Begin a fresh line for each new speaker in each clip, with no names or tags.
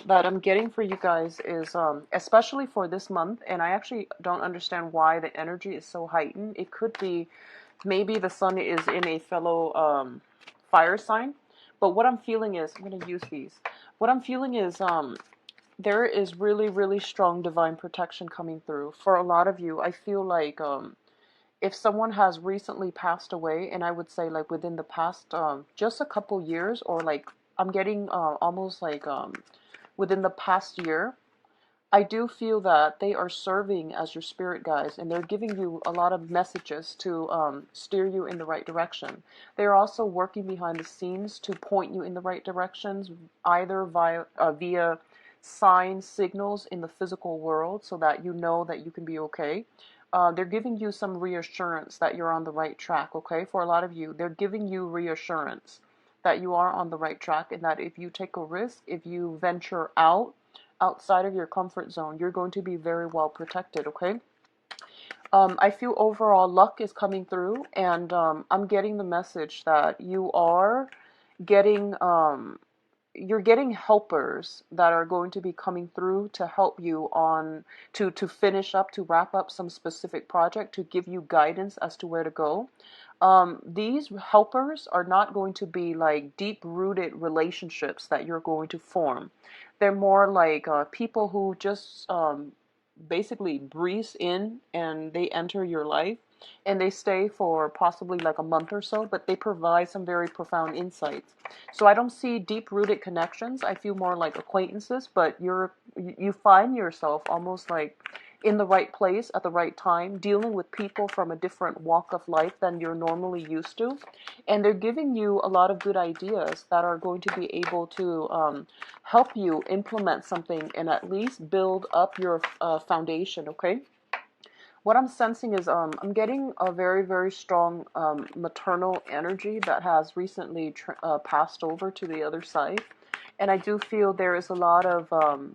that I'm getting for you guys is, especially for this month, and I actually don't understand why the energy is so heightened. It could be maybe the sun is in a fellow fire sign, but what I'm feeling is, I'm going to use these. What I'm feeling is, there is really, really strong divine protection coming through. For a lot of you, I feel like if someone has recently passed away, and I would say like within the past just a couple years, or like I'm getting almost like within the past year, I do feel that they are serving as your spirit guides, and they're giving you a lot of messages to steer you in the right direction. They're also working behind the scenes to point you in the right directions, either via signs, signals in the physical world, so that you know that you can be okay. They're giving you some reassurance that you're on the right track, okay? For a lot of you, they're giving you reassurance that you are on the right track, and that if you take a risk, if you venture outside of your comfort zone, you're going to be very well protected, okay? I feel overall luck is coming through, and I'm getting the message that you are getting you're getting helpers that are going to be coming through to help you on to finish up, to wrap up some specific project, to give you guidance as to where to go. These helpers are not going to be like deep rooted relationships that you're going to form. They're more like people who just basically breeze in, and they enter your life, and they stay for possibly like a month or so, but they provide some very profound insights. So I don't see deep rooted connections. I feel more like acquaintances, but you find yourself almost like in the right place at the right time, dealing with people from a different walk of life than you're normally used to. And they're giving you a lot of good ideas that are going to be able to help you implement something and at least build up your foundation, okay? What I'm sensing is I'm getting a very, very strong maternal energy that has recently passed over to the other side. And I do feel there is a lot of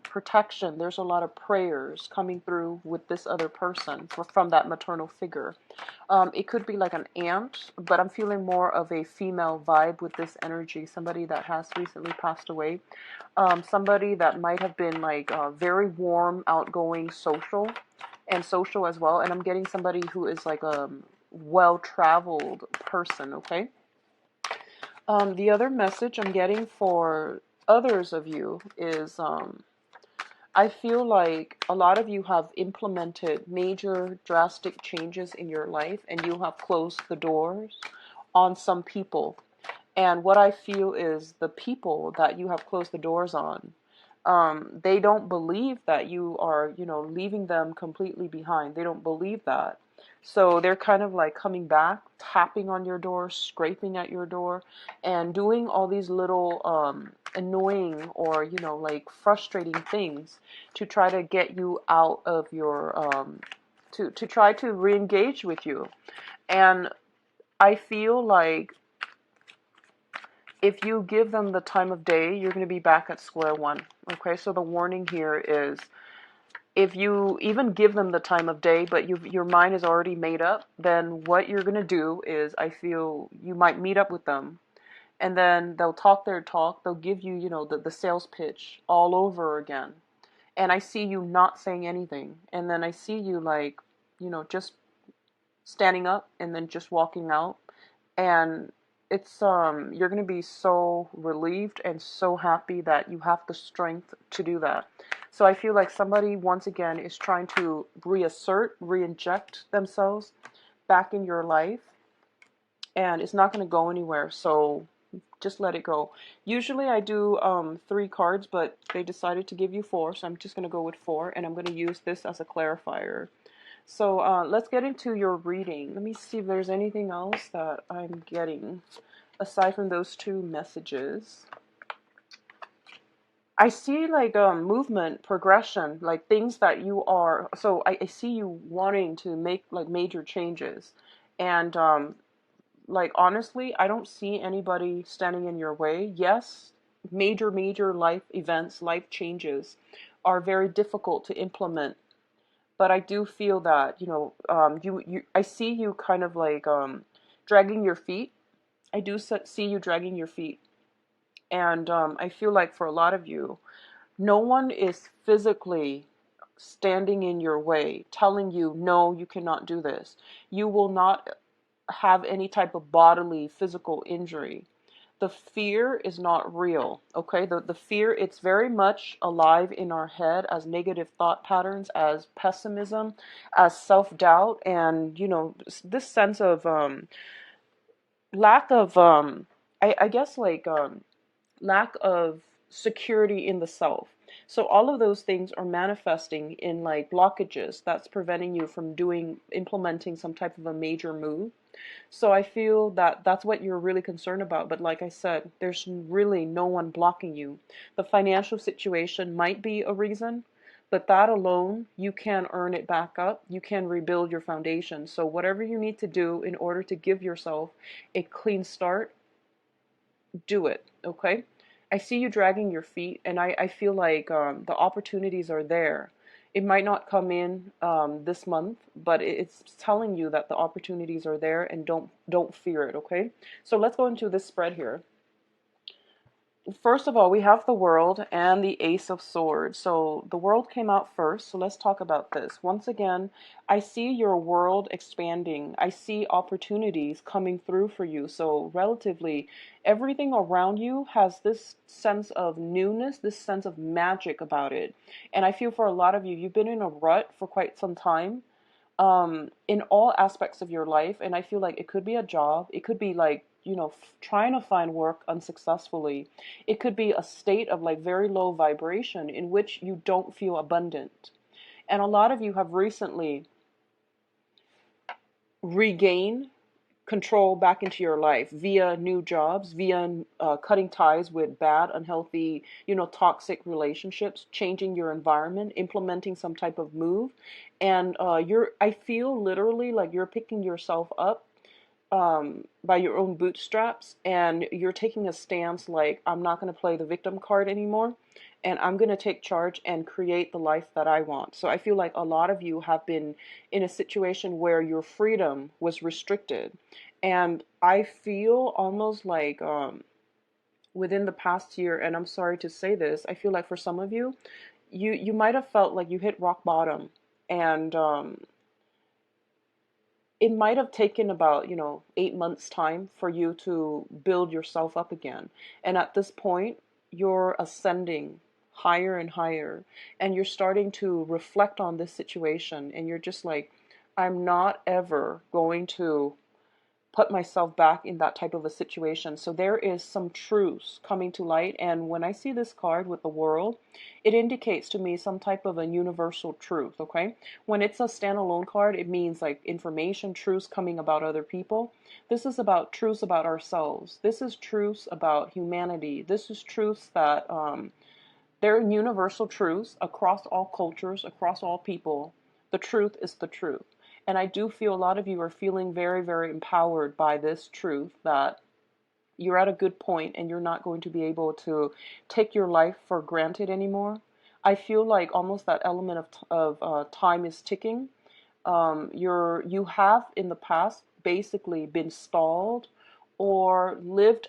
protection. There's a lot of prayers coming through with this other person from that maternal figure. It could be like an aunt, but I'm feeling more of a female vibe with this energy. Somebody that has recently passed away. Somebody that might have been like very warm, outgoing, social as well. And I'm getting somebody who is like a well-traveled person, okay? The other message I'm getting for others of you is I feel like a lot of you have implemented major drastic changes in your life, and you have closed the doors on some people. And what I feel is the people that you have closed the doors on, they don't believe that you are, leaving them completely behind. They don't believe that. So they're kind of like coming back, tapping on your door, scraping at your door, and doing all these little annoying or, like frustrating things to try to get you out of your, to try to re-engage with you. And I feel like if you give them the time of day, you're going to be back at square one. Okay, so the warning here is if you even give them the time of day, but your mind is already made up, then what you're going to do is I feel you might meet up with them, and then they'll talk their talk. They'll give you, the sales pitch all over again. And I see you not saying anything. And then I see you like, just standing up and then just walking out. And it's you're going to be so relieved and so happy that you have the strength to do that. So I feel like somebody once again is trying to re-inject themselves back in your life, and it's not going to go anywhere. So just let it go. Usually I do 3 cards, but they decided to give you 4, so I'm just going to go with 4, and I'm going to use this as a clarifier. So let's get into your reading. Let me see if there's anything else that I'm getting aside from those 2 messages. I see like movement, progression, like things that you are. So I see you wanting to make like major changes, and like honestly, I don't see anybody standing in your way. Yes, major life events, life changes are very difficult to implement, but I do feel that I see you kind of like dragging your feet. I do see you dragging your feet, and I feel like for a lot of you, No one is physically standing in your way, telling you, no, you cannot do this. You will not have any type of bodily, physical injury. The fear is not real, okay? The fear, it's very much alive in our head as negative thought patterns, as pessimism, as self-doubt, and, this sense of lack of, I guess, like, lack of security in the self. So all of those things are manifesting in like blockages that's preventing you from implementing some type of a major move. So I feel that that's what you're really concerned about. But like I said, there's really no one blocking you. The financial situation might be a reason, but that alone, you can earn it back up. You can rebuild your foundation. So whatever you need to do in order to give yourself a clean start, do it, okay? I see you dragging your feet, and I feel like the opportunities are there. It might not come in this month, but it's telling you that the opportunities are there, and don't fear it, okay? So let's go into this spread here. First of all, we have the World and the Ace of Swords. So the World came out first, so let's talk about this. Once again, I see your world expanding. I see opportunities coming through for you. So relatively, everything around you has this sense of newness, this sense of magic about it. And I feel for a lot of you, you've been in a rut for quite some time, in all aspects of your life. And I feel like it could be a job. It could be like, trying to find work unsuccessfully. It could be a state of like very low vibration in which you don't feel abundant. And a lot of you have recently regained control back into your life via new jobs, via cutting ties with bad, unhealthy, toxic relationships, changing your environment, implementing some type of move. And I feel literally like you're picking yourself up by your own bootstraps, and you're taking a stance like, I'm not going to play the victim card anymore, and I'm going to take charge and create the life that I want. So I feel like a lot of you have been in a situation where your freedom was restricted. And I feel almost like within the past year, and I'm sorry to say this, I feel like for some of you, you might have felt like you hit rock bottom. And it might have taken about, 8 months time for you to build yourself up again. And at this point, you're ascending higher and higher, and you're starting to reflect on this situation, and you're just like, I'm not ever going to put myself back in that type of a situation. So there is some truths coming to light. And when I see this card with the World, it indicates to me some type of a universal truth, okay? When it's a standalone card, it means like information, truths coming about other people. This is about truths about ourselves. This is truths about humanity. This is truths that they're universal truths across all cultures, across all people. The truth is the truth. And I do feel a lot of you are feeling very, very empowered by this truth that you're at a good point and you're not going to be able to take your life for granted anymore. I feel like almost that element of time is ticking. You have in the past basically been stalled or lived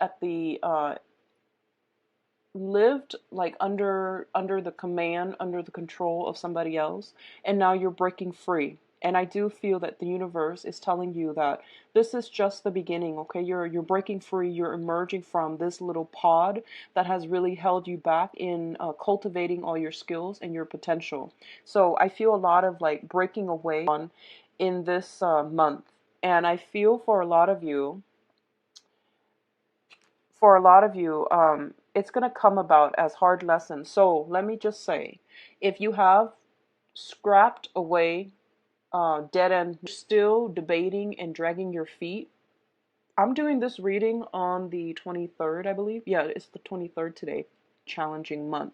like under the command, under the control of somebody else, and now you're breaking free. And I do feel that the universe is telling you that this is just the beginning, okay? You're breaking free. You're emerging from this little pod that has really held you back in cultivating all your skills and your potential. So I feel a lot of like breaking away on in this month. And I feel for a lot of you, it's going to come about as hard lessons. So let me just say, if you have scrapped away dead end, still debating and dragging your feet, I'm doing this reading on the 23rd, I believe. Yeah, it's the 23rd today. Challenging month.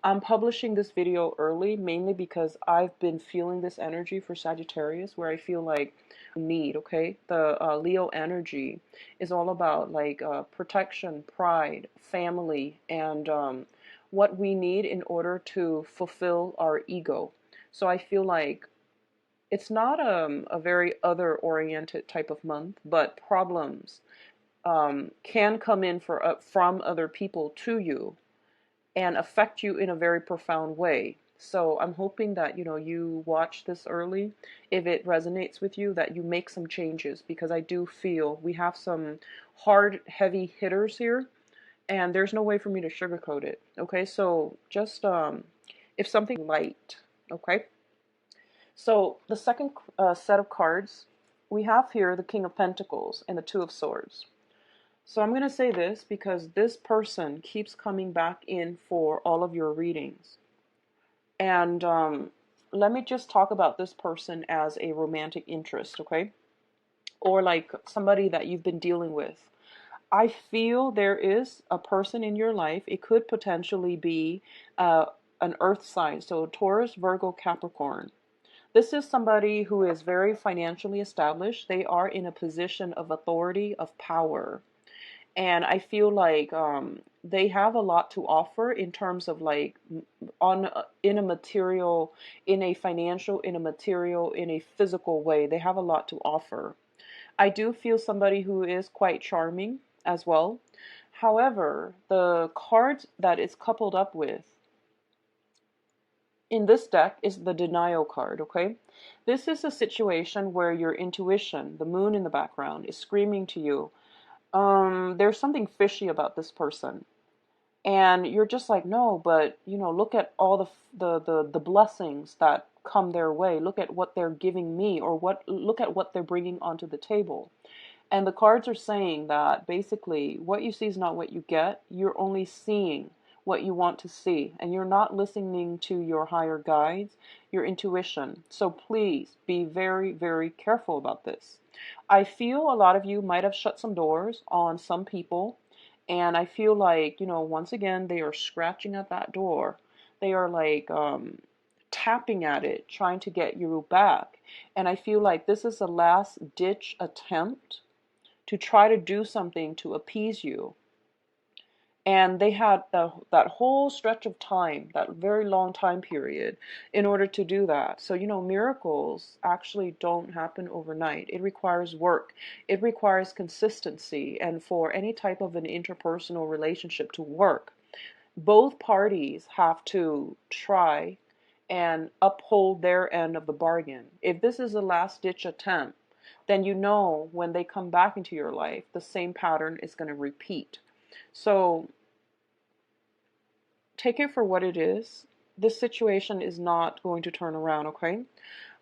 I'm publishing this video early mainly because I've been feeling this energy for Sagittarius where I feel like okay? The Leo energy is all about like protection, pride, family, and what we need in order to fulfill our ego. So I feel like it's not a very other-oriented type of month, but problems can come in from other people to you, and affect you in a very profound way. So I'm hoping that, you watch this early. If it resonates with you, that you make some changes, because I do feel we have some hard, heavy hitters here, and there's no way for me to sugarcoat it. Okay, so just if something light, okay? So the second set of cards, we have here the King of Pentacles and the Two of Swords. So I'm going to say this because this person keeps coming back in for all of your readings. And let me just talk about this person as a romantic interest, okay? Or like somebody that you've been dealing with. I feel there is a person in your life. It could potentially be an earth sign. So Taurus, Virgo, Capricorn. This is somebody who is very financially established. They are in a position of authority, of power. And I feel like they have a lot to offer in terms of like in a material, in a financial, in a material, in a physical way. They have a lot to offer. I do feel somebody who is quite charming as well. However, the card that it's coupled up with in this deck is the denial card, okay? This is a situation where your intuition, the moon in the background, is screaming to you, there's something fishy about this person. And you're just like, no, but, look at all the blessings that come their way. Look at what they're giving me, or look at what they're bringing onto the table. And the cards are saying that basically what you see is not what you get. You're only seeing what you want to see, and you're not listening to your higher guides, your intuition. So please be very, very careful about this. I feel a lot of you might have shut some doors on some people, and I feel like, once again, they are scratching at that door. They are like tapping at it, trying to get you back. And I feel like this is a last ditch attempt to try to do something to appease you. And they had that whole stretch of time, that very long time period, in order to do that. So, miracles actually don't happen overnight. It requires work. It requires consistency. And for any type of an interpersonal relationship to work, both parties have to try and uphold their end of the bargain. If this is a last ditch attempt, then when they come back into your life, the same pattern is going to repeat. So take it for what it is. This situation is not going to turn around, okay?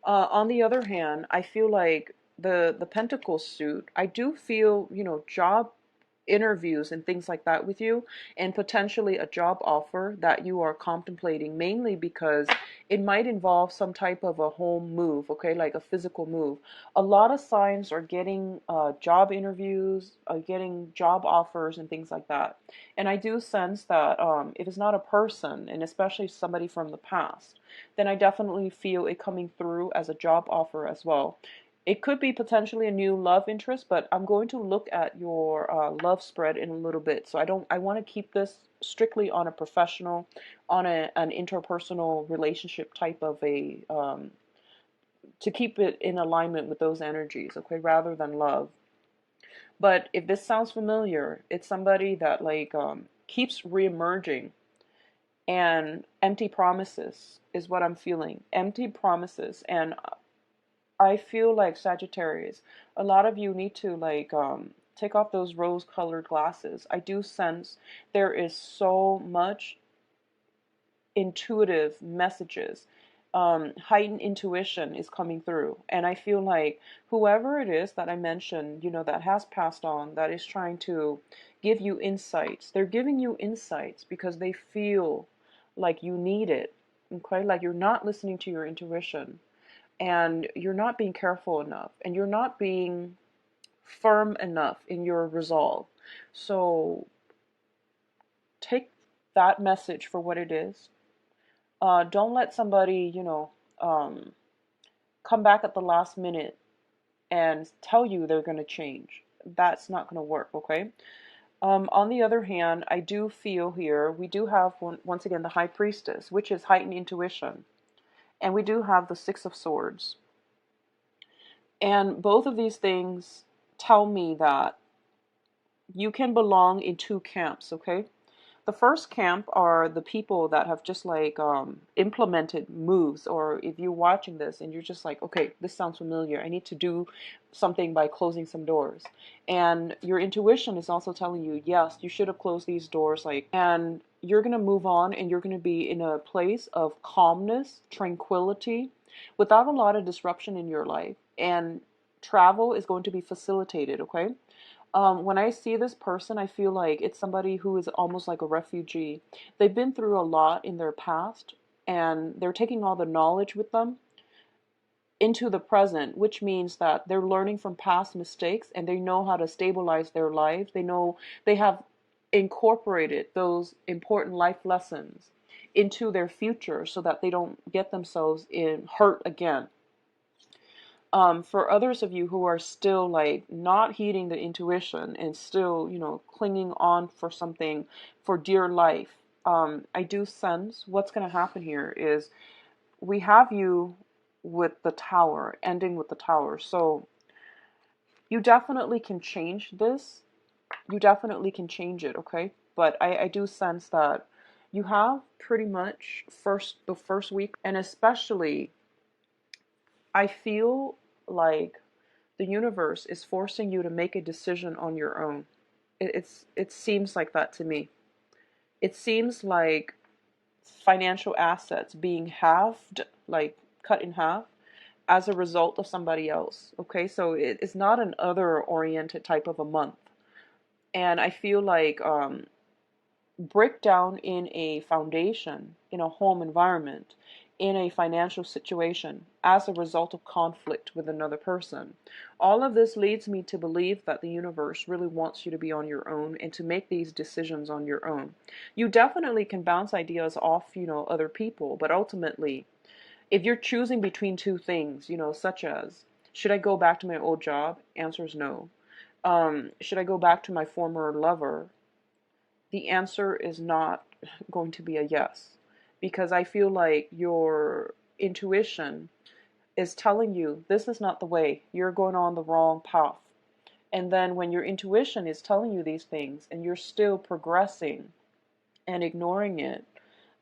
On the other hand, I feel like the Pentacles suit, I do feel, job interviews and things like that with you, and potentially a job offer that you are contemplating, mainly because it might involve some type of a home move, okay, like a physical move. A lot of signs are getting job interviews, getting job offers and things like that. And I do sense that if it's not a person, and especially somebody from the past, then I definitely feel it coming through as a job offer as well. It could be potentially a new love interest, but I'm going to look at your love spread in a little bit. So I want to keep this strictly on a professional, on an interpersonal relationship type of to keep it in alignment with those energies, okay, rather than love. But if this sounds familiar, it's somebody that keeps reemerging, and empty promises is what I'm feeling. Empty promises. And I feel like, Sagittarius, a lot of you need to take off those rose-colored glasses. I do sense there is so much intuitive messages. Heightened intuition is coming through. And I feel like whoever it is that I mentioned, that has passed on, that is trying to give you insights, they're giving you insights because they feel like you need it. Okay? Like you're not listening to your intuition. And you're not being careful enough, and you're not being firm enough in your resolve. So take that message for what it is. Don't let somebody, come back at the last minute and tell you they're going to change. That's not going to work, okay? On the other hand, I do feel here, we do have, once again, the High Priestess, which is heightened intuition. And we do have the Six of Swords. And both of these things tell me that you can belong in two camps, okay? The first camp are the people that have just like implemented moves, or if you're watching this and you're just like, okay, this sounds familiar. I need to do something by closing some doors. And your intuition is also telling you, yes, you should have closed these doors, like, and you're going to move on and you're going to be in a place of calmness, tranquility, without a lot of disruption in your life. And travel is going to be facilitated, okay? When I see this person, I feel like it's somebody who is almost like a refugee. They've been through a lot in their past, and they're taking all the knowledge with them into the present, which means that they're learning from past mistakes and they know how to stabilize their lives. They know they have incorporated those important life lessons into their future so that they don't get themselves in hurt again. For others of you who are still like not heeding the intuition and still, clinging on for something for dear life, I do sense what's going to happen here is we have you with the tower, ending with the tower. So you definitely can change this. You definitely can change it, okay? But I do sense that you have pretty much the first week, and especially I feel like the universe is forcing you to make a decision on your own. It seems like that to me. It seems like financial assets being halved, like cut in half, as a result of somebody else. Okay, so it's not an other oriented type of a month. And I feel like breakdown in a foundation, in a home environment, in a financial situation as a result of conflict with another person. All of this leads me to believe that the universe really wants you to be on your own and to make these decisions on your own. You definitely can bounce ideas off, other people, but ultimately, if you're choosing between two things, such as, should I go back to my old job? Answer is no. Should I go back to my former lover? The answer is not going to be a yes, because I feel like your intuition is telling you this is not the way, you're going on the wrong path. And then when your intuition is telling you these things and you're still progressing and ignoring it,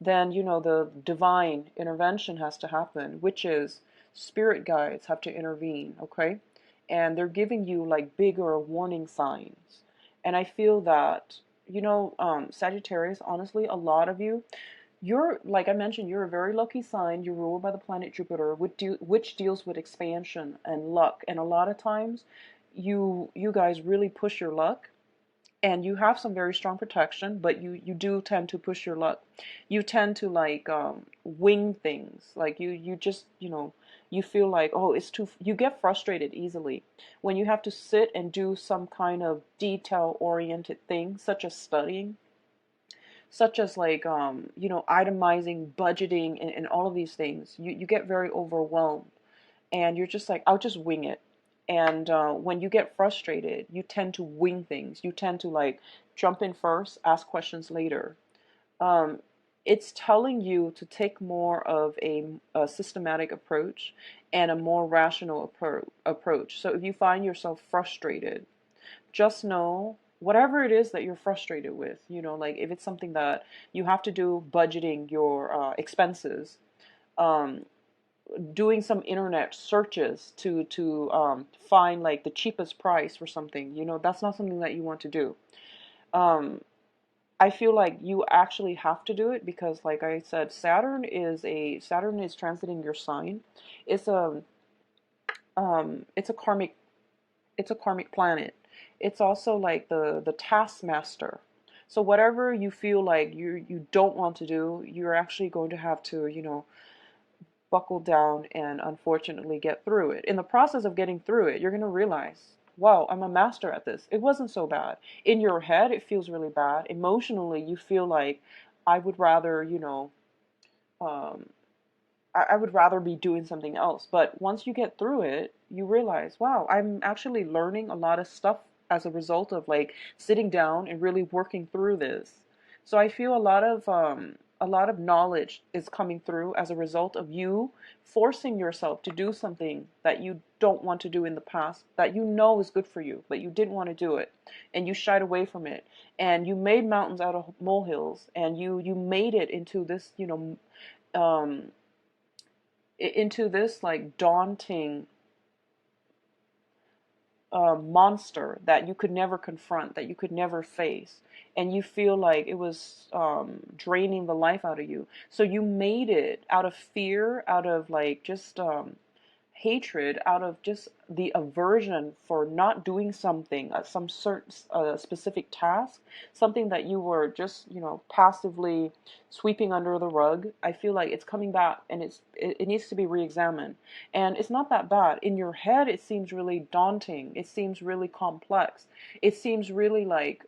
then the divine intervention has to happen, which is spirit guides have to intervene, okay? And they're giving you like bigger warning signs. And I feel that, Sagittarius, honestly, a lot of you, you're, like I mentioned, you're a very lucky sign. You're ruled by the planet Jupiter, which deals with expansion and luck. And a lot of times, you guys really push your luck, and you have some very strong protection, but you do tend to push your luck. You tend to like wing things. Like you just, you feel like, oh, it's too, you get frustrated easily when you have to sit and do some kind of detail oriented thing, such as studying, such as like itemizing, budgeting, and all of these things. You get very overwhelmed, and you're just like, I'll just wing it. And when you get frustrated, you tend to wing things. You tend to like jump in first, ask questions later. Um, it's telling you to take more of a systematic approach and a more rational approach. So if you find yourself frustrated, just know whatever it is that you're frustrated with, like if it's something that you have to do, budgeting your expenses, um, doing some internet searches to find like the cheapest price for something, that's not something that you want to do. Um, I feel like you actually have to do it because, like I said, Saturn is transiting your sign. It's a it's a karmic planet. It's also like the taskmaster. So whatever you feel like you don't want to do, you're actually going to have to, buckle down and unfortunately get through it. In the process of getting through it, you're going to realize, wow, I'm a master at this. It wasn't so bad. In your head, it feels really bad. Emotionally, you feel like I would rather, um, I would rather be doing something else. But once you get through it, you realize, wow, I'm actually learning a lot of stuff as a result of like sitting down and really working through this. So I feel a lot of knowledge is coming through as a result of you forcing yourself to do something that you don't want to do in the past, that you know is good for you, but you didn't want to do it, and you shied away from it, and you made mountains out of molehills, and you made it into this, um, into this like daunting monster that you could never confront, that you could never face, and you feel like it was draining the life out of you. So you made it out of fear, out of like just hatred, out of just the aversion for not doing something, some certain specific task, something that you were just, passively sweeping under the rug. I feel like it's coming back, and it needs to be re-examined. And it's not that bad. In your head, it seems really daunting. It seems really complex. It seems really like,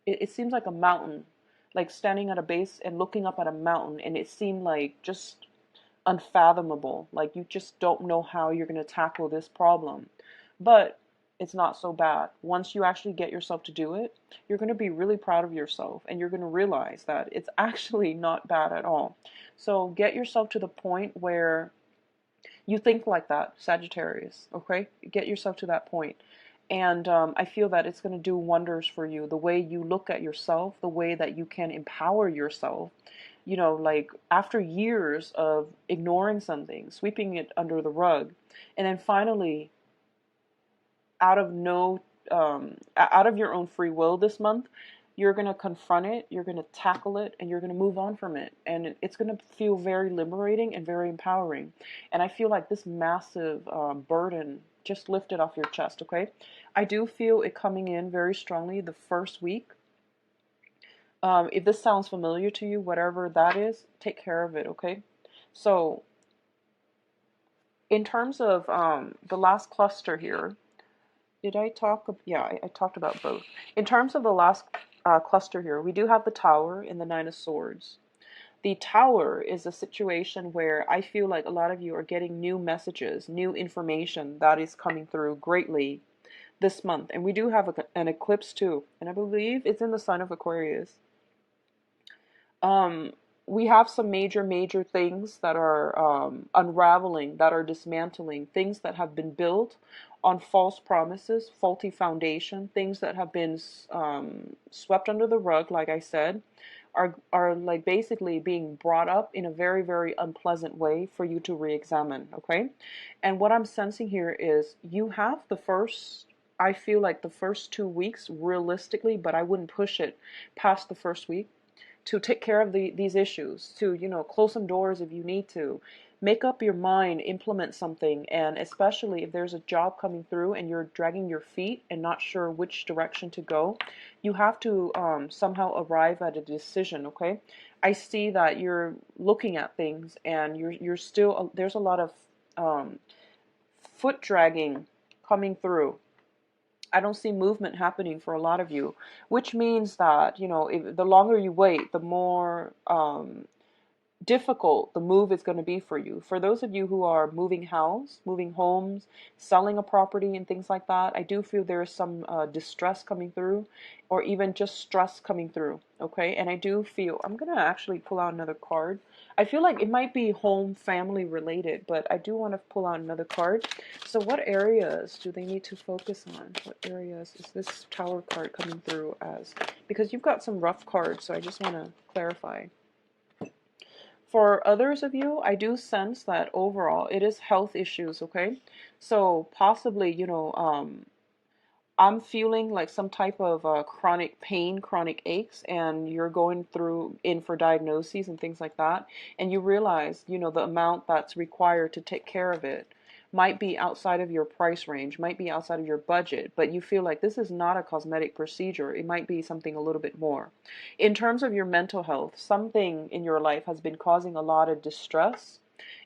it seems like a mountain, like standing at a base and looking up at a mountain, and it seemed like just unfathomable. Like you just don't know how you're going to tackle this problem. But it's not so bad. Once you actually get yourself to do it, you're going to be really proud of yourself, and you're going to realize that it's actually not bad at all. So get yourself to the point where you think like that, Sagittarius, okay? Get yourself to that point. And I feel that it's going to do wonders for you. The way you look at yourself, the way that you can empower yourself, like after years of ignoring something, sweeping it under the rug, and then finally, out of out of your own free will this month, you're going to confront it, you're going to tackle it, and you're going to move on from it. And it's going to feel very liberating and very empowering. And I feel like this massive burden just lifted off your chest, okay? I do feel it coming in very strongly the first week. If this sounds familiar to you, whatever that is, take care of it, okay? So, in terms of the last cluster here, did I talk? Yeah, I talked about both. In terms of the last cluster here, we do have the Tower and the Nine of Swords. The Tower is a situation where I feel like a lot of you are getting new messages, new information that is coming through greatly this month. And we do have an eclipse too, and I believe it's in the sign of Aquarius. We have some major things that are unraveling, that are dismantling, things that have been built on false promises, faulty foundation, things that have been swept under the rug, like I said, are like basically being brought up in a very unpleasant way for you to re-examine, okay? And what I'm sensing here is you have I feel like the first 2 weeks realistically, but I wouldn't push it past the first week, to take care of these issues, to, close some doors if you need to, make up your mind, implement something. And especially if there's a job coming through and you're dragging your feet and not sure which direction to go, you have to somehow arrive at a decision, okay? I see that you're looking at things, and you're still, there's a lot of foot dragging coming through. I don't see movement happening for a lot of you, which means that, if, the longer you wait, the more difficult the move is going to be for you. For those of you who are moving house, moving homes, selling a property and things like that, I do feel there is some distress coming through, or even just stress coming through, okay? And I do feel, I'm going to actually pull out another card. I feel like it might be home, family related, but I do want to pull out another card. So what areas do they need to focus on? What areas is this Tower card coming through as? Because you've got some rough cards, so I just want to clarify. For others of you, I do sense that overall it is health issues, okay? So possibly, I'm feeling like some type of chronic pain, chronic aches, and you're going in for diagnoses and things like that, and you realize, the amount that's required to take care of it might be outside of your price range, might be outside of your budget, but you feel like this is not a cosmetic procedure. It might be something a little bit more. In terms of your mental health, something in your life has been causing a lot of distress,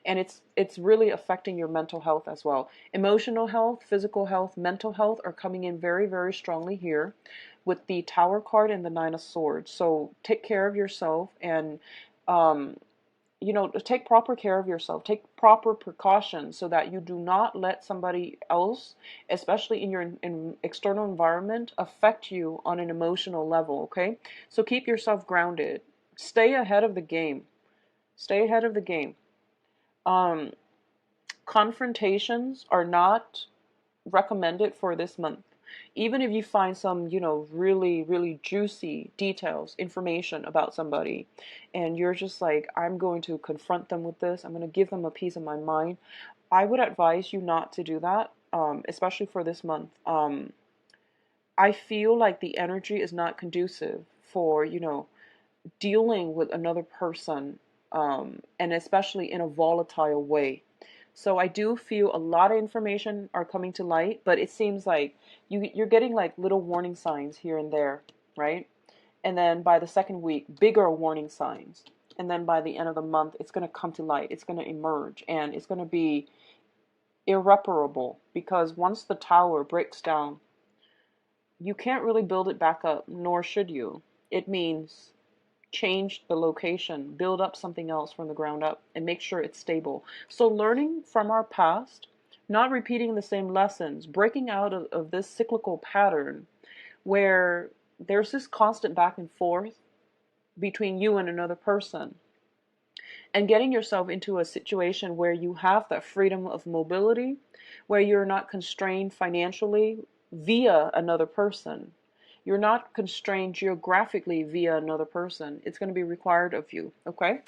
and it's really affecting your mental health as well. Emotional health, physical health, mental health are coming in very strongly here with the Tower card and the Nine of Swords. So take care of yourself, and take proper care of yourself. Take proper precautions so that you do not let somebody else, especially in your external environment, affect you on an emotional level, okay? So keep yourself grounded. Stay ahead of the game. Stay ahead of the game. Um, Confrontations are not recommended for this month. Even if you find some, really, really juicy details, information about somebody, and you're just like, I'm going to confront them with this, I'm going to give them a piece of my mind, I would advise you not to do that, especially for this month. I feel like the energy is not conducive for, dealing with another person, and especially in a volatile way. So I do feel a lot of information are coming to light, but it seems like you're getting like little warning signs here and there, right? And then by the second week, bigger warning signs. And then by the end of the month, it's going to come to light. It's going to emerge, and it's going to be irreparable, because once the tower breaks down, you can't really build it back up, nor should you. It means change the location, build up something else from the ground up, and make sure it's stable. So learning from our past, not repeating the same lessons, breaking out of this cyclical pattern where there's this constant back and forth between you and another person, and getting yourself into a situation where you have that freedom of mobility, where you're not constrained financially via another person. You're not constrained geographically via another person. It's going to be required of you, okay?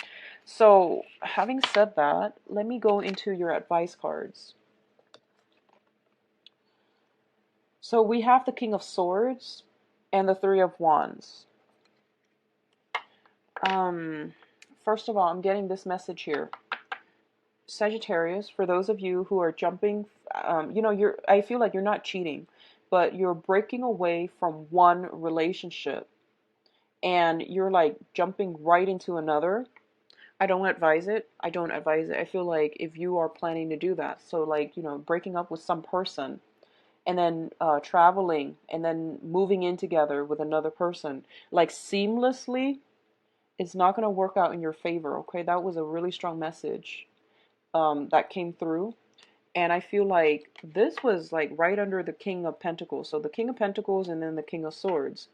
So, having said that, let me go into your advice cards. So, we have the King of Swords and the Three of Wands. First of all, I'm getting this message here. Sagittarius, for those of you who are jumping, I feel like you're not cheating, but you're breaking away from one relationship and you're like jumping right into another. I don't advise it. I don't advise it. I feel like if you are planning to do that, so like, breaking up with some person and then traveling and then moving in together with another person, like seamlessly, it's not going to work out in your favor, okay? That was a really strong message that came through. And I feel like this was like right under the King of Pentacles. So the King of Pentacles and then the King of Swords.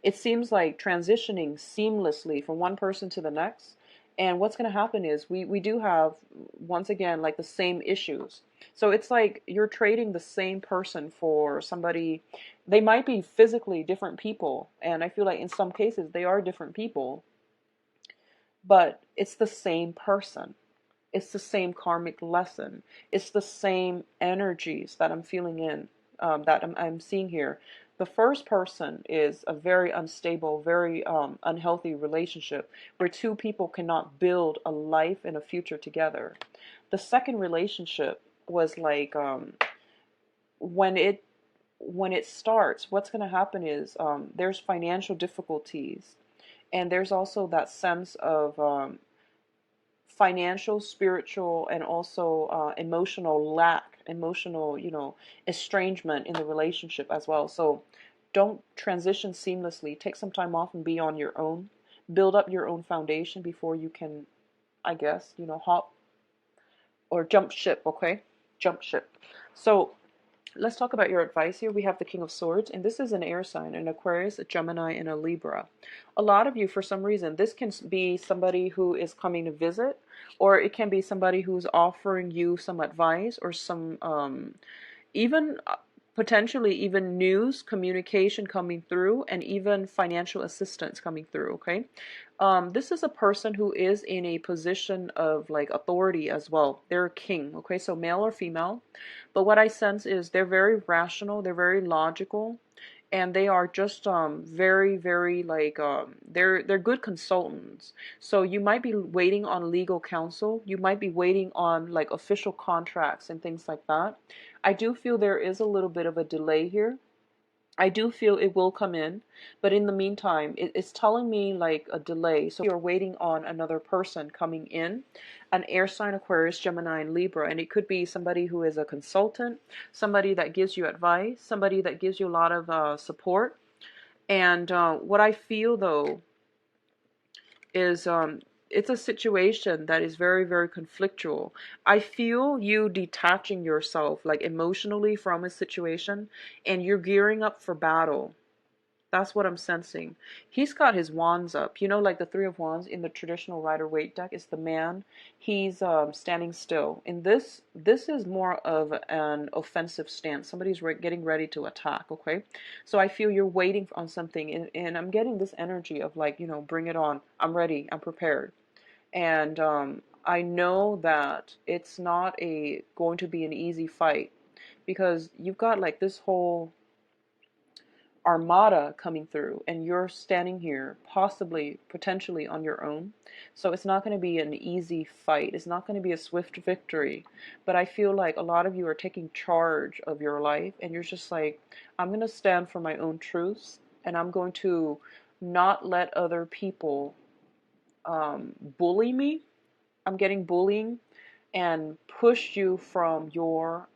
It seems like transitioning seamlessly from one person to the next. And what's going to happen is we do have, once again, like the same issues. So it's like you're trading the same person for somebody. They might be physically different people. And I feel like in some cases they are different people. But it's the same person. It's the same karmic lesson. It's the same energies that I'm feeling in, that I'm seeing here. The first person is a very unstable, very unhealthy relationship where two people cannot build a life and a future together. The second relationship was like when it starts, what's going to happen is there's financial difficulties, and there's also that sense of financial, spiritual, and also emotional lack, emotional, estrangement in the relationship as well. So don't transition seamlessly. Take some time off and be on your own. Build up your own foundation before you can, I guess, hop or jump ship, okay? Jump ship. So let's talk about your advice here. We have the King of Swords, and this is an air sign, an Aquarius, a Gemini, and a Libra. A lot of you, for some reason, this can be somebody who is coming to visit, or it can be somebody who's offering you some advice or some, even potentially even news, communication coming through, and even financial assistance coming through, okay? This is a person who is in a position of like authority as well. They're a king, okay? So male or female. But what I sense is they're very rational, they're very logical, and they are just very, very like they're good consultants. So you might be waiting on legal counsel. You might be waiting on like official contracts and things like that. I do feel there is a little bit of a delay here. I do feel it will come in, but in the meantime, it's telling me like a delay. So you're waiting on another person coming in, an air sign, Aquarius, Gemini, and Libra. And it could be somebody who is a consultant, somebody that gives you advice, somebody that gives you a lot of support. And what I feel though is it's a situation that is very, very conflictual. I feel you detaching yourself like emotionally from a situation, and you're gearing up for battle. That's what I'm sensing. He's got his wands up. You know, like the Three of Wands in the traditional Rider-Waite deck is the man. He's standing still. And this is more of an offensive stance. Somebody's getting ready to attack, okay? So I feel you're waiting on something. And I'm getting this energy of like, you know, bring it on. I'm ready. I'm prepared. And I know that it's not going to be an easy fight because you've got like this whole armada coming through and you're standing here possibly potentially on your own, so it's not going to be an easy fight, it's not going to be a swift victory, but I feel like a lot of you are taking charge of your life and you're just like, I'm going to stand for my own truths and I'm going to not let other people bully me. I'm getting bullying and push you from your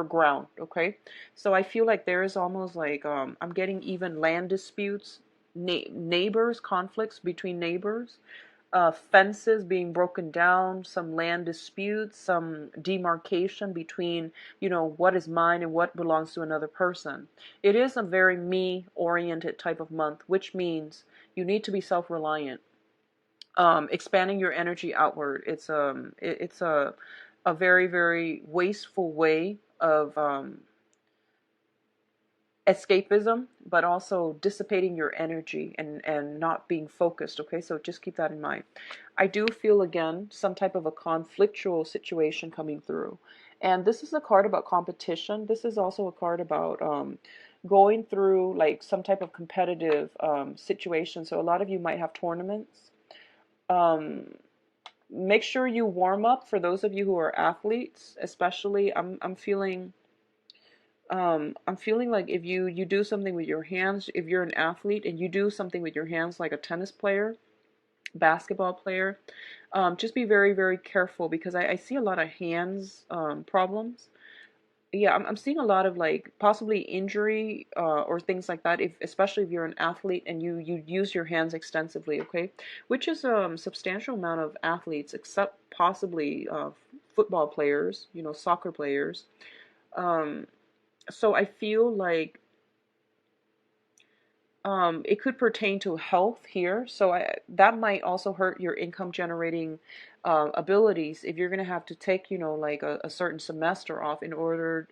ground, okay? So I feel like there is almost like I'm getting even land disputes, neighbors, conflicts between neighbors, fences being broken down, some land disputes, some demarcation between, you know, what is mine and what belongs to another person. It is a very me-oriented type of month, which means you need to be self-reliant. Expanding your energy outward. It's a very, very wasteful way of escapism, but also dissipating your energy and not being focused, okay? So just keep that in mind. I do feel, again, some type of a conflictual situation coming through. And this is a card about competition. This is also a card about going through like some type of competitive situation. So a lot of you might have tournaments. Make sure you warm up for those of you who are athletes, especially. I'm feeling like if you do something with your hands, if you're an athlete and you do something with your hands like a tennis player, basketball player, just be very, very careful because I see a lot of hands problems. Yeah, I'm seeing a lot of like possibly injury or things like that, if especially if you're an athlete and you use your hands extensively, okay? Which is a substantial amount of athletes, except possibly football players, you know, soccer players. Um, so I feel like it could pertain to health here, so that might also hurt your income generating abilities if you're going to have to take, you know, like a certain semester off in order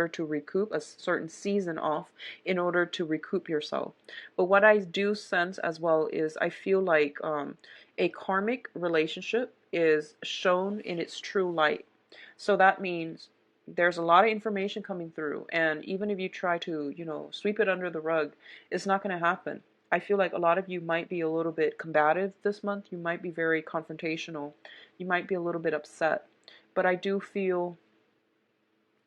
to recoup, a certain season off in order to recoup yourself. But what I do sense as well is I feel like a karmic relationship is shown in its true light. So that means there's a lot of information coming through, and even if you try to, you know, sweep it under the rug, it's not going to happen. I feel like a lot of you might be a little bit combative this month. You might be very confrontational. You might be a little bit upset. But I do feel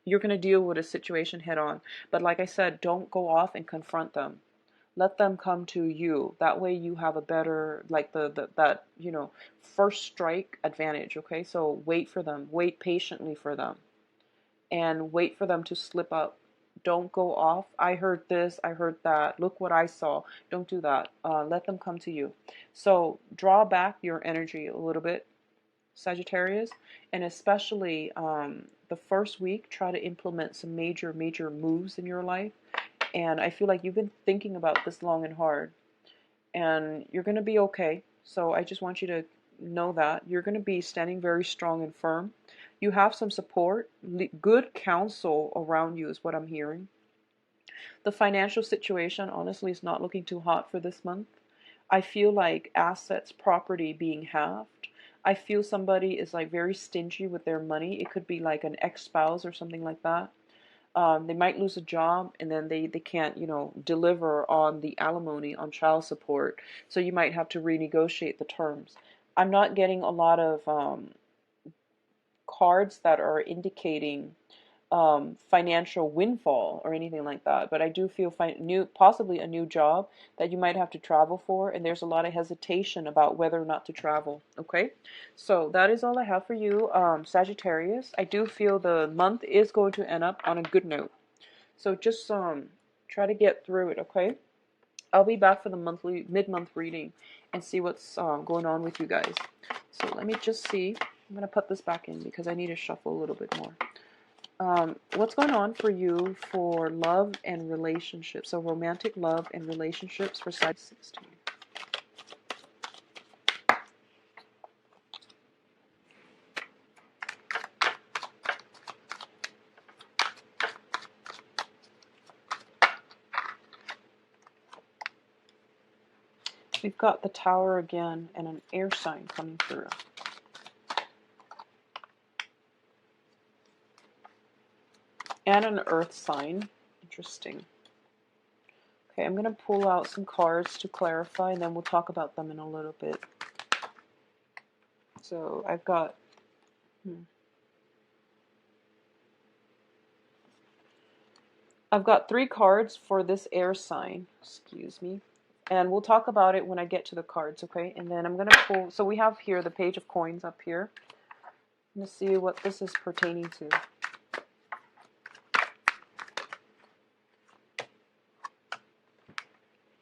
you're going to deal with a situation head on. But like I said, don't go off and confront them. Let them come to you. That way you have a better, like that, you know, first strike advantage, okay? So wait for them. Wait patiently for them. And wait for them to slip up. Don't go off. I heard this, I heard that. Look what I saw. Don't do that. Let them come to you. So draw back your energy a little bit, Sagittarius, and especially the first week, try to implement some major, major moves in your life. And I feel like you've been thinking about this long and hard, and you're going to be okay. So I just want you to know that you're going to be standing very strong and firm. You have some support, good counsel around you is what I'm hearing. The financial situation, honestly, is not looking too hot for this month. I feel like assets, property being halved. I feel somebody is like very stingy with their money. It could be like an ex-spouse or something like that. They might lose a job and then they can't, you know, deliver on the alimony, on child support. So you might have to renegotiate the terms. I'm not getting a lot of cards that are indicating financial windfall or anything like that, but I do feel possibly a new job that you might have to travel for, and there's a lot of hesitation about whether or not to travel. Okay, so that is all I have for you, Sagittarius. I do feel the month is going to end up on a good note, so just try to get through it. Okay, I'll be back for the monthly mid-month reading and see what's going on with you guys. So let me just see. I'm gonna put this back in because I need to shuffle a little bit more. What's going on for you for love and relationships? So romantic love and relationships for side 16. We've got the Tower again and an air sign coming through. And an earth sign. Interesting. Okay, I'm going to pull out some cards to clarify, and then we'll talk about them in a little bit. So I've got... I've got 3 cards for this air sign. Excuse me. And we'll talk about it when I get to the cards, okay? And then I'm going to pull... So we have here the Page of Coins up here. Let's see what this is pertaining to.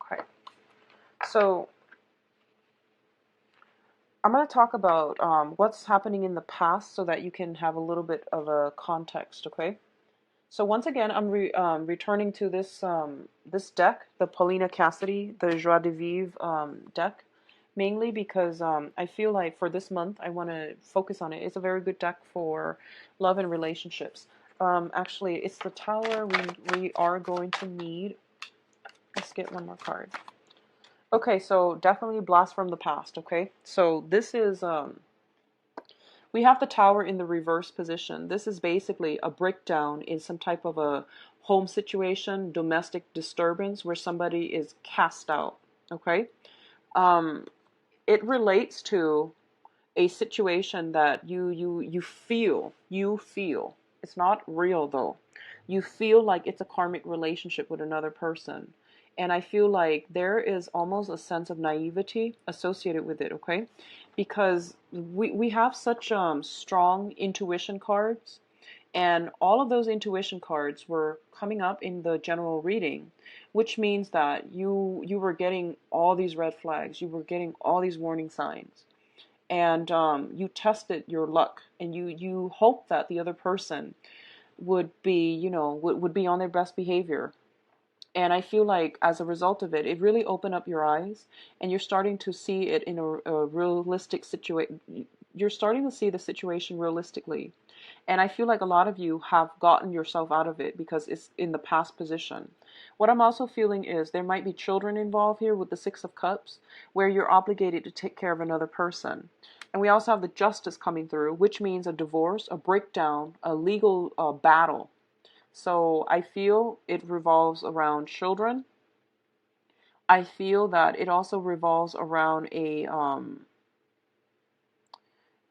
Okay. So I'm going to talk about what's happening in the past so that you can have a little bit of a context, okay? So once again, I'm returning to this this deck, the Paulina Cassidy, the Joie de Vivre deck, mainly because I feel like for this month I want to focus on it. It's a very good deck for love and relationships. Actually, it's the Tower we are going to need. Let's get one more card. Okay, so definitely Blast from the Past, okay? So this is, we have the Tower in the reverse position. This is basically a breakdown in some type of a home situation, domestic disturbance, where somebody is cast out, okay? It relates to a situation that you feel, it's not real though. You feel like it's a karmic relationship with another person. And I feel like there is almost a sense of naivety associated with it, okay? Because we have such strong intuition cards, and all of those intuition cards were coming up in the general reading, which means that you were getting all these red flags, you were getting all these warning signs, and you tested your luck, and you hope that the other person would be, would be on their best behavior. And I feel like as a result of it, it really opened up your eyes, and you're starting to see it in a realistic situation. You're starting to see the situation realistically. And I feel like a lot of you have gotten yourself out of it because it's in the past position. What I'm also feeling is there might be children involved here with the Six of Cups, where you're obligated to take care of another person. And we also have the Justice coming through, which means a divorce, a breakdown, a legal battle. So I feel it revolves around children. I feel that it also revolves around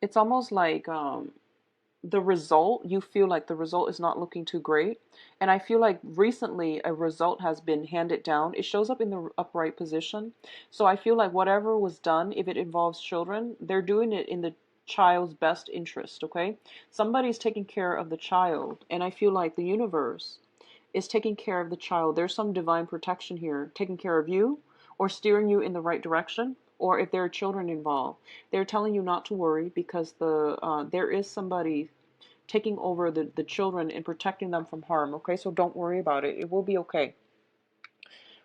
it's almost like the result, you feel like the result is not looking too great. And I feel like recently a result has been handed down. It shows up in the upright position. So I feel like whatever was done, if it involves children, they're doing it in the child's best interest, okay? Somebody's taking care of the child, and I feel like the universe is taking care of the child. There's some divine protection here, taking care of you or steering you in the right direction. Or if there are children involved, they're telling you not to worry because there is somebody taking over the children and protecting them from harm. Okay, so don't worry about it. It will be okay.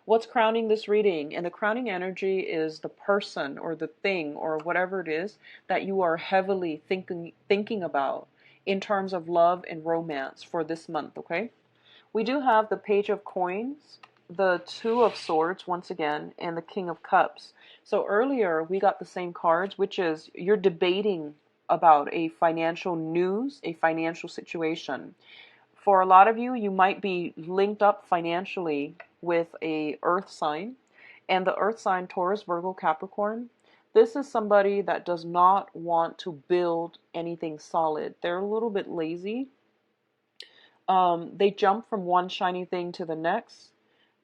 What's crowning this reading? And the crowning energy is the person or the thing or whatever it is that you are heavily thinking about in terms of love and romance for this month, okay? We do have the Page of Coins, the Two of Swords once again, and the King of Cups. So earlier we got the same cards, which is you're debating about a financial news, a financial situation. For a lot of you, you might be linked up financially with a earth sign, and the earth sign Taurus, Virgo, Capricorn. This is somebody that does not want to build anything solid. They're a little bit lazy. They jump from one shiny thing to the next.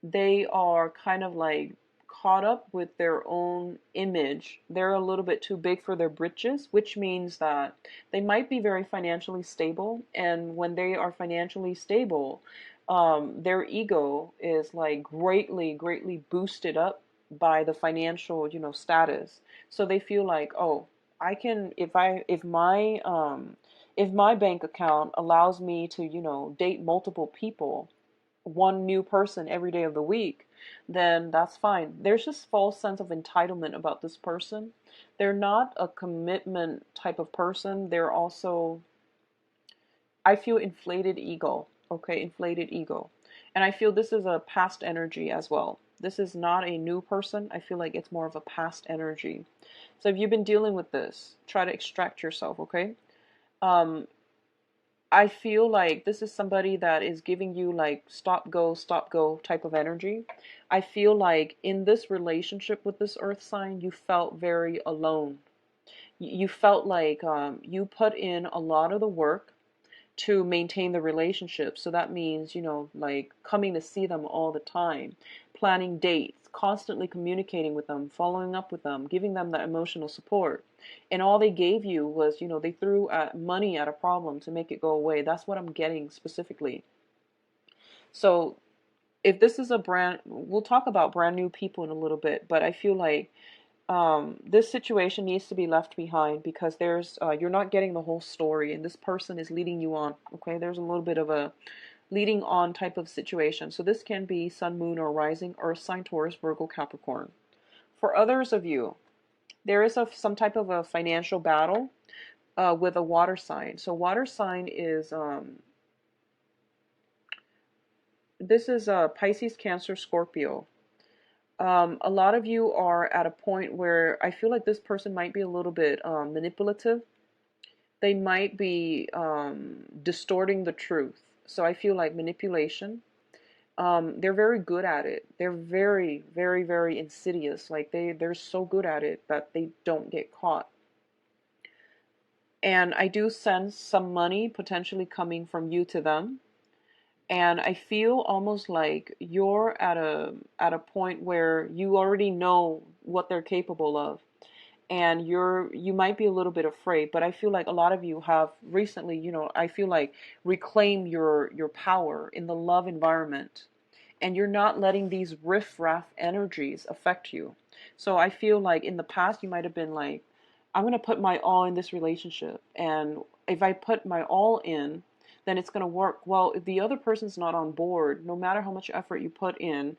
They are kind of like caught up with their own image. They're a little bit too big for their britches, which means that they might be very financially stable. And when they are financially stable, their ego is like greatly boosted up by the financial, status. So they feel like, oh, I can, if my bank account allows me to, date multiple people, one new person every day of the week, then that's fine. There's just false sense of entitlement about this person. They're not a commitment type of person. They're also, I feel, inflated ego. Okay, inflated ego. And I feel this is a past energy as well. This is not a new person. I feel like it's more of a past energy. So if you've been dealing with this, try to extract yourself, okay? Um, I feel like this is somebody that is giving you like stop go type of energy. I feel like in this relationship with this earth sign, you felt very alone. You felt like you put in a lot of the work to maintain the relationship. So that means, like coming to see them all the time, planning dates, constantly communicating with them, following up with them, giving them that emotional support. And all they gave you was, they threw money at a problem to make it go away. That's what I'm getting specifically. So if this is we'll talk about brand new people in a little bit, but I feel like this situation needs to be left behind because you're not getting the whole story and this person is leading you on. Okay, there's a little bit of a leading on type of situation. So this can be sun, moon, or rising, earth sign, Taurus, Virgo, Capricorn. For others of you, there is some type of a financial battle with a water sign. So water sign is this is Pisces, Cancer, Scorpio. A lot of you are at a point where I feel like this person might be a little bit manipulative. They might be distorting the truth. So I feel like manipulation. They're very good at it. They're very, very, very insidious. Like they're so good at it that they don't get caught. And I do sense some money potentially coming from you to them. And I feel almost like you're at a point where you already know what they're capable of, and you might be a little bit afraid. But I feel like a lot of you have recently, I feel like reclaim your power in the love environment, and you're not letting these riff-raff energies affect you. So I feel like in the past you might have been like, I'm going to put my all in this relationship, and if I put my all in, then it's going to work. Well, if the other person's not on board, no matter how much effort you put in,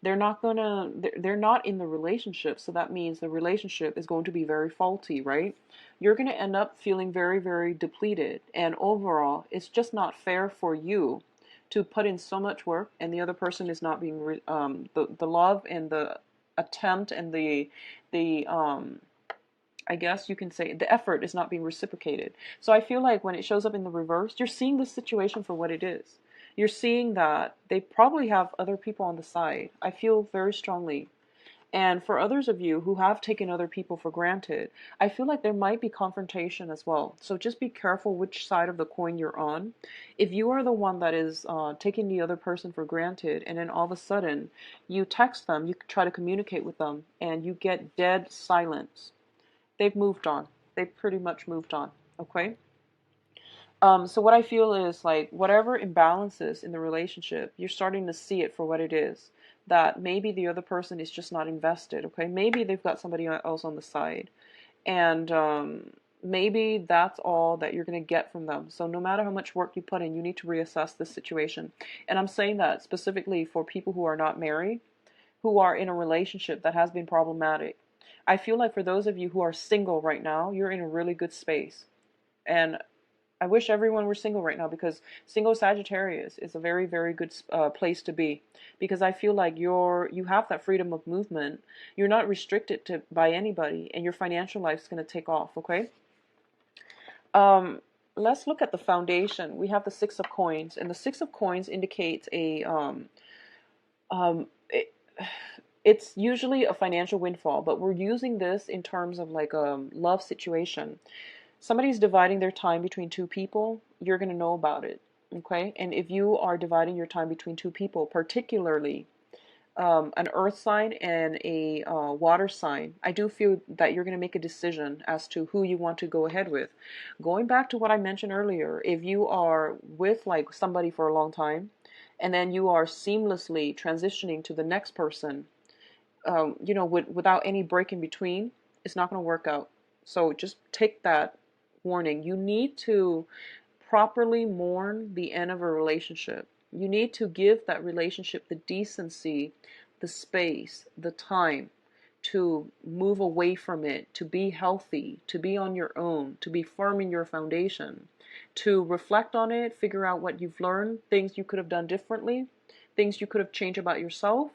they're not in the relationship. So that means the relationship is going to be very faulty, right? You're going to end up feeling very, very depleted. And overall, it's just not fair for you to put in so much work and the other person is not being, the love and the attempt and the I guess you can say the effort is not being reciprocated. So I feel like when it shows up in the reverse, you're seeing this situation for what it is. You're seeing that they probably have other people on the side. I feel very strongly. And for others of you who have taken other people for granted, I feel like there might be confrontation as well. So just be careful which side of the coin you're on. If you are the one that is taking the other person for granted, and then all of a sudden you text them, you try to communicate with them, and you get dead silence, they've moved on. They've pretty much moved on. Okay? So what I feel is like whatever imbalances in the relationship, you're starting to see it for what it is. That maybe the other person is just not invested. Okay? Maybe they've got somebody else on the side. And maybe that's all that you're going to get from them. So no matter how much work you put in, you need to reassess this situation. And I'm saying that specifically for people who are not married, who are in a relationship that has been problematic. I feel like for those of you who are single right now, you're in a really good space. And I wish everyone were single right now because single Sagittarius is a very, very good place to be. Because I feel like you have that freedom of movement. You're not restricted by anybody, and your financial life is going to take off, okay? Let's look at the foundation. We have the Six of Coins, and the Six of Coins indicates um, it, it's usually a financial windfall, but we're using this in terms of like a love situation. Somebody's dividing their time between two people, you're going to know about it. Okay? And if you are dividing your time between two people, particularly an earth sign and a water sign, I do feel that you're going to make a decision as to who you want to go ahead with. Going back to what I mentioned earlier, if you are with like somebody for a long time and then you are seamlessly transitioning to the next person, without any break in between, it's not going to work out. So just take that warning. You need to properly mourn the end of a relationship. You need to give that relationship the decency, the space, the time to move away from it, to be healthy, to be on your own, to be firm in your foundation, to reflect on it, figure out what you've learned, things you could have done differently, things you could have changed about yourself,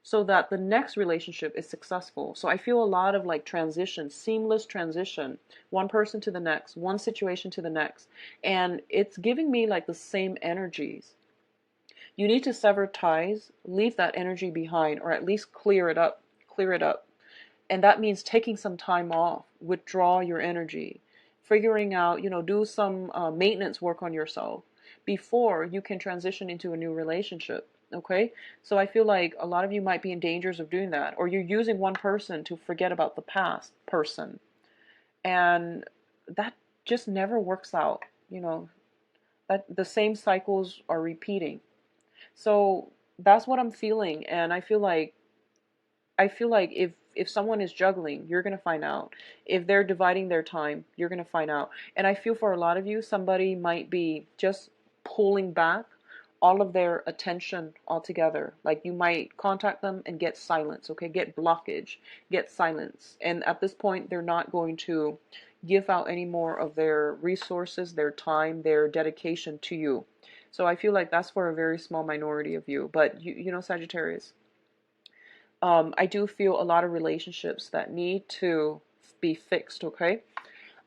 so that the next relationship is successful. So I feel a lot of like transition, seamless transition, one person to the next, one situation to the next. And it's giving me like the same energies. You need to sever ties, leave that energy behind, or at least clear it up, clear it up. And that means taking some time off, withdraw your energy, figuring out, do some maintenance work on yourself before you can transition into a new relationship. Okay, so I feel like a lot of you might be in dangers of doing that, or you're using one person to forget about the past person, and that just never works out. That the same cycles are repeating. So that's what I'm feeling, and I feel like if someone is juggling, you're going to find out. If they're dividing their time, you're going to find out. And I feel for a lot of you, somebody might be just pulling back all of their attention altogether. Like you might contact them and get silence, okay? Get blockage, get silence. And at this point, they're not going to give out any more of their resources, their time, their dedication to you. So I feel like that's for a very small minority of you. But Sagittarius, I do feel a lot of relationships that need to be fixed, okay?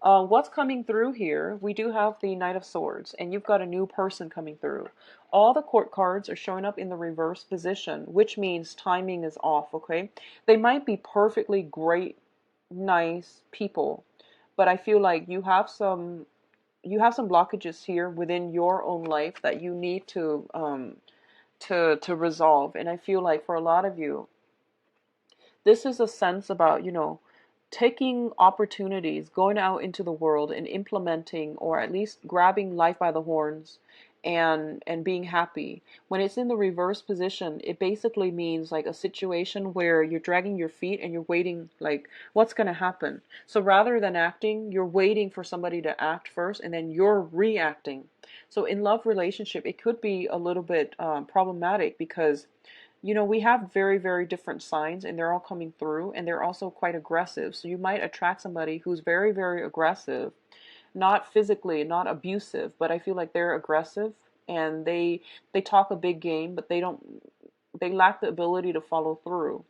What's coming through here? We do have the Knight of Swords, and you've got a new person coming through. All the court cards are showing up in the reverse position, which means timing is off, okay? They might be perfectly great, nice people, but I feel like you have some blockages here within your own life that you need to resolve. And I feel like for a lot of you, this is a sense about, taking opportunities, going out into the world and implementing, or at least grabbing life by the horns and being happy. When it's in the reverse position, it basically means like a situation where you're dragging your feet and you're waiting, like what's going to happen. So rather than acting, you're waiting for somebody to act first and then you're reacting. So in love relationship, it could be a little bit problematic because we have very, very different signs and they're all coming through and they're also quite aggressive. So you might attract somebody who's very, very aggressive, not physically, not abusive, but I feel like they're aggressive and they talk a big game, but they lack the ability to follow through.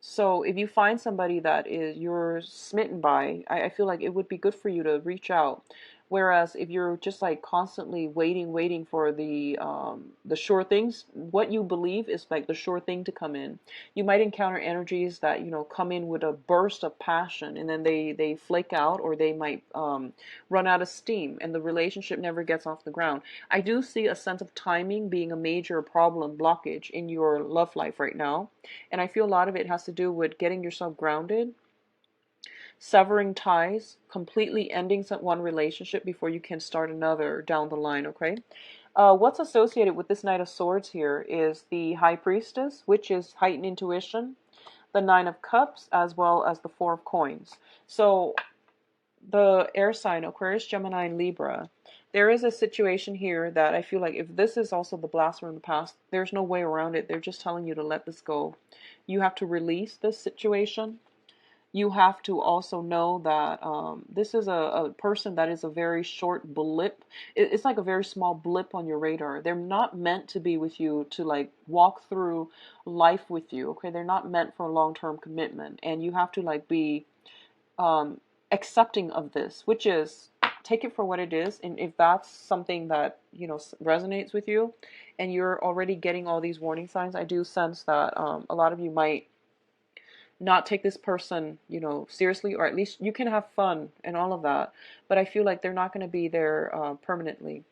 So if you find somebody that you're smitten by, I feel like it would be good for you to reach out. Whereas if you're just like constantly waiting for the sure things, what you believe is like the sure thing to come in. You might encounter energies that come in with a burst of passion, and then they flake out, or they might run out of steam, and the relationship never gets off the ground. I do see a sense of timing being a major problem blockage in your love life right now, and I feel a lot of it has to do with getting yourself grounded, severing ties, completely ending one relationship before you can start another down the line, okay? What's associated with this Knight of Swords here is the High Priestess, which is heightened intuition, the Nine of Cups, as well as the Four of Coins. So the air sign, Aquarius, Gemini, and Libra, there is a situation here that I feel like if this is also the blast from the past, there's no way around it. They're just telling you to let this go. You have to release this situation. You have to also know that this is a person that is a very short blip. It's like a very small blip on your radar. They're not meant to be with you to like walk through life with you. Okay, they're not meant for a long-term commitment, and you have to like be accepting of this, which is take it for what it is. And if that's something that resonates with you, and you're already getting all these warning signs, I do sense that a lot of you might not take this person, seriously, or at least you can have fun and all of that. But I feel like they're not going to be there permanently.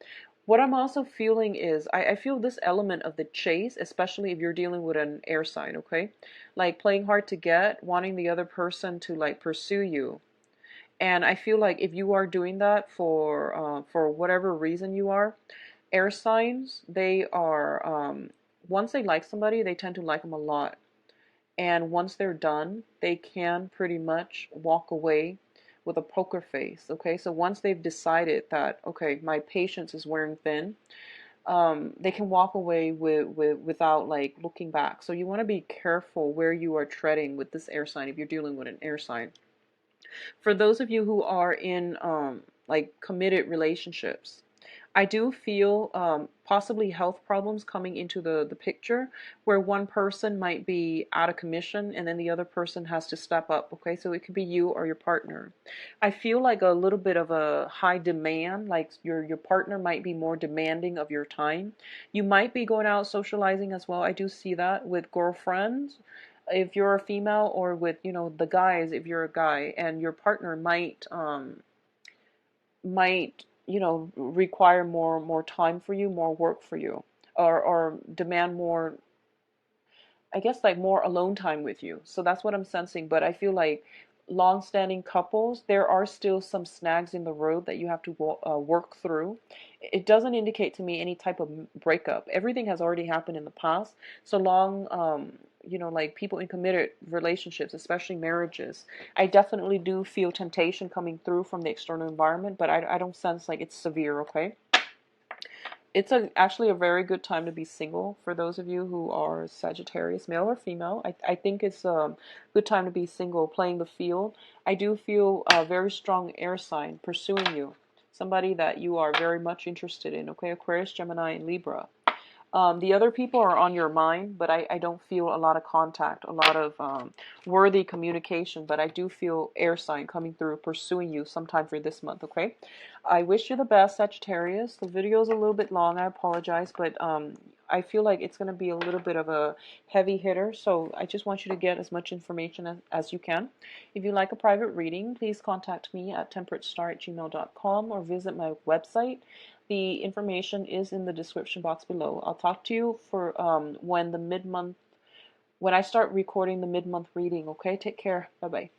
What I'm also feeling is, I feel this element of the chase, especially if you're dealing with an air sign, okay? Like playing hard to get, wanting the other person to like pursue you. And I feel like if you are doing that for whatever reason you are, air signs, they are, once they like somebody, they tend to like them a lot. And once they're done, they can pretty much walk away. with a poker face. Okay, so once they've decided that, okay, my patience is wearing thin, they can walk away without like looking back. So you want to be careful where you are treading with this air sign if you're dealing with an air sign. For those of you who are in like committed relationships, I do feel possibly health problems coming into the picture, where one person might be out of commission and then the other person has to step up. Okay, so it could be you or your partner. I feel like a little bit of a high demand, like your partner might be more demanding of your time. You might be going out socializing as well. I do see that with girlfriends if you're a female, or with, you know, the guys if you're a guy, and your partner might, you know, require more time for you, more work for you, or demand more, I guess, like more alone time with you. So that's what I'm sensing. But I feel like long-standing couples, there are still some snags in the road that you have to work through. It doesn't indicate to me any type of breakup. Everything has already happened in the past. So long, you know, like people in committed relationships, especially marriages, I definitely do feel temptation coming through from the external environment, but I don't sense like it's severe, okay? It's actually a very good time to be single for those of you who are Sagittarius, male or female. I think it's a good time to be single, playing the field. I do feel a very strong air sign pursuing you, somebody that you are very much interested in, okay? Aquarius, Gemini, and Libra. The other people are on your mind, but I don't feel a lot of contact, a lot of worthy communication, but I do feel air sign coming through, pursuing you sometime for this month, okay? I wish you the best, Sagittarius. The video is a little bit long, I apologize, but I feel like it's going to be a little bit of a heavy hitter, so I just want you to get as much information as you can. If you'd like a private reading, please contact me at temperatestar@gmail.com or visit my website. The information is in the description box below. I'll talk to you for when I start recording the mid-month reading, okay? Take care. Bye-bye.